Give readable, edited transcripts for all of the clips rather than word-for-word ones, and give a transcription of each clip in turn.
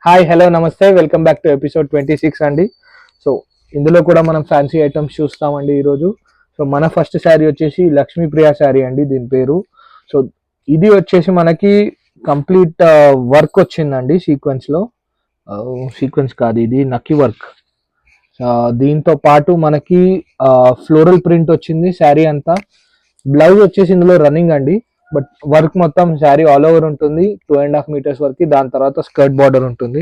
Hi hello నమస్తే welcome back to episode 26 అండి. So ఇందులో కూడా మనం ఫ్యాన్సీ ఐటమ్స్ చూస్తామండి ఈరోజు. సో మన ఫస్ట్ శారీ వచ్చేసి లక్ష్మీప్రియ శారీ అండి దీని పేరు. సో ఇది వచ్చేసి మనకి కంప్లీట్ వర్క్ వచ్చిందండి సీక్వెన్స్లో. సీక్వెన్స్ కాదు, ఇది నక్కి వర్క్. దీంతో పాటు మనకి ఫ్లోరల్ ప్రింట్ వచ్చింది శారీ అంతా. బ్లౌజ్ వచ్చేసి ఇందులో రన్నింగ్ అండి, బట్ వర్క్ మొత్తం శారీ ఆల్ ఓవర్ ఉంటుంది 2.5 meters వరకు. దాని తర్వాత స్కర్ట్ బార్డర్ ఉంటుంది.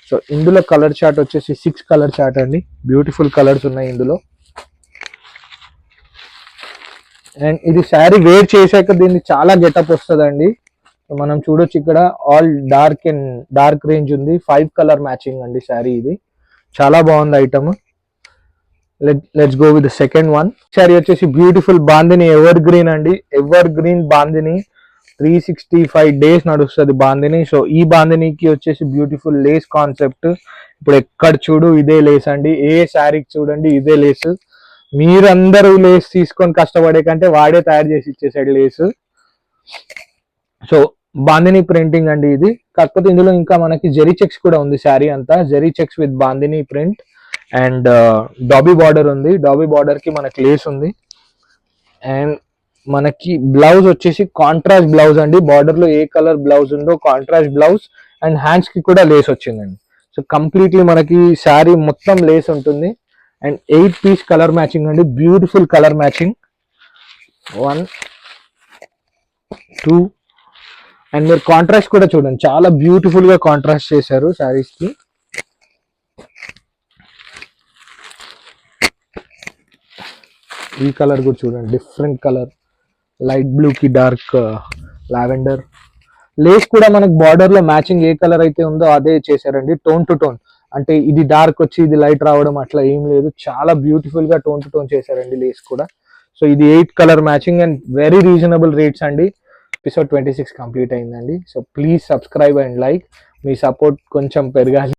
సో ఇందులో కలర్ చార్ట్ వచ్చేసి 6 కలర్ చార్ట్ అండి. బ్యూటిఫుల్ కలర్స్ ఉన్నాయి ఇందులో. అండ్ ఇది శారీ వేర్ చేశాక దీన్ని చాలా గెటప్ వస్తుందండి. మనం చూడొచ్చు ఇక్కడ all dark and dark range ఉంది. 5 కలర్ మ్యాచింగ్ అండి శారీ. ఇది చాలా బాగుంది item. Let's go with the second one. Sari వచ్చేసి బ్యూటిఫుల్ బాందిని ఎవర్ గ్రీన్ అండి. ఎవర్ గ్రీన్ బాందిని 365 days నడుస్తుంది బాందిని. సో ఈ బాందినికి వచ్చేసి బ్యూటిఫుల్ లేస్ కాన్సెప్ట్. ఇప్పుడు ఎక్కడ చూడు ఇదే లేస్ అండి. ఏ శారీకి చూడండి ఇదే లేస్. మీరందరూ లేస్ తీసుకొని కష్టపడే కంటే వాడే తయారు చేసి ఇచ్చేసాడు లేస్. సో బాందిని ప్రింటింగ్ అండి ఇది. కాకపోతే ఇందులో ఇంకా మనకి జెరీ చెక్స్ కూడా ఉంది. శారీ అంతా zari checks with bandhani print and dobby border ఉంది. డాబీ బార్డర్ కి మనకి లేస్ ఉంది. అండ్ మనకి బ్లౌజ్ వచ్చేసి కాంట్రాస్ట్ బ్లౌజ్ అండి. బార్డర్ లో ఏ కలర్ బ్లౌజ్ ఉందో కాంట్రాస్ట్ బ్లౌజ్ అండ్ హ్యాండ్స్ కి కూడా లేస్ వచ్చిందండి. సో కంప్లీట్లీ మనకి శారీ మొత్తం లేస్ ఉంటుంది. అండ్ 8 piece కలర్ మ్యాచింగ్ అండి. Beautiful colour matching. 1 2 అండ్ మీరు కాంట్రాస్ట్ కూడా చూడండి, చాలా బ్యూటిఫుల్ గా కాంట్రాస్ట్ చేశారు శారీస్ కి. ఈ కలర్ కూడా చూడండి, డిఫరెంట్ కలర్, లైట్ బ్లూ కి డార్క్ లావెండర్. లేస్ కూడా మనకు బార్డర్ లో మ్యాచింగ్ ఏ కలర్ అయితే ఉందో అదే చేశారండి. టోన్ టు టోన్, అంటే ఇది డార్క్ వచ్చి ఇది లైట్ రావడం అట్లా ఏం లేదు. చాలా బ్యూటిఫుల్ గా టోన్ టు టోన్ చేశారండి లేస్ కూడా. సో ఇది 8 colour matching and very reasonable rates అండి. ఎపిసోడ్ 26 కంప్లీట్ అయిందండి. So please subscribe and like. Me support కొంచెం పెరగాలి.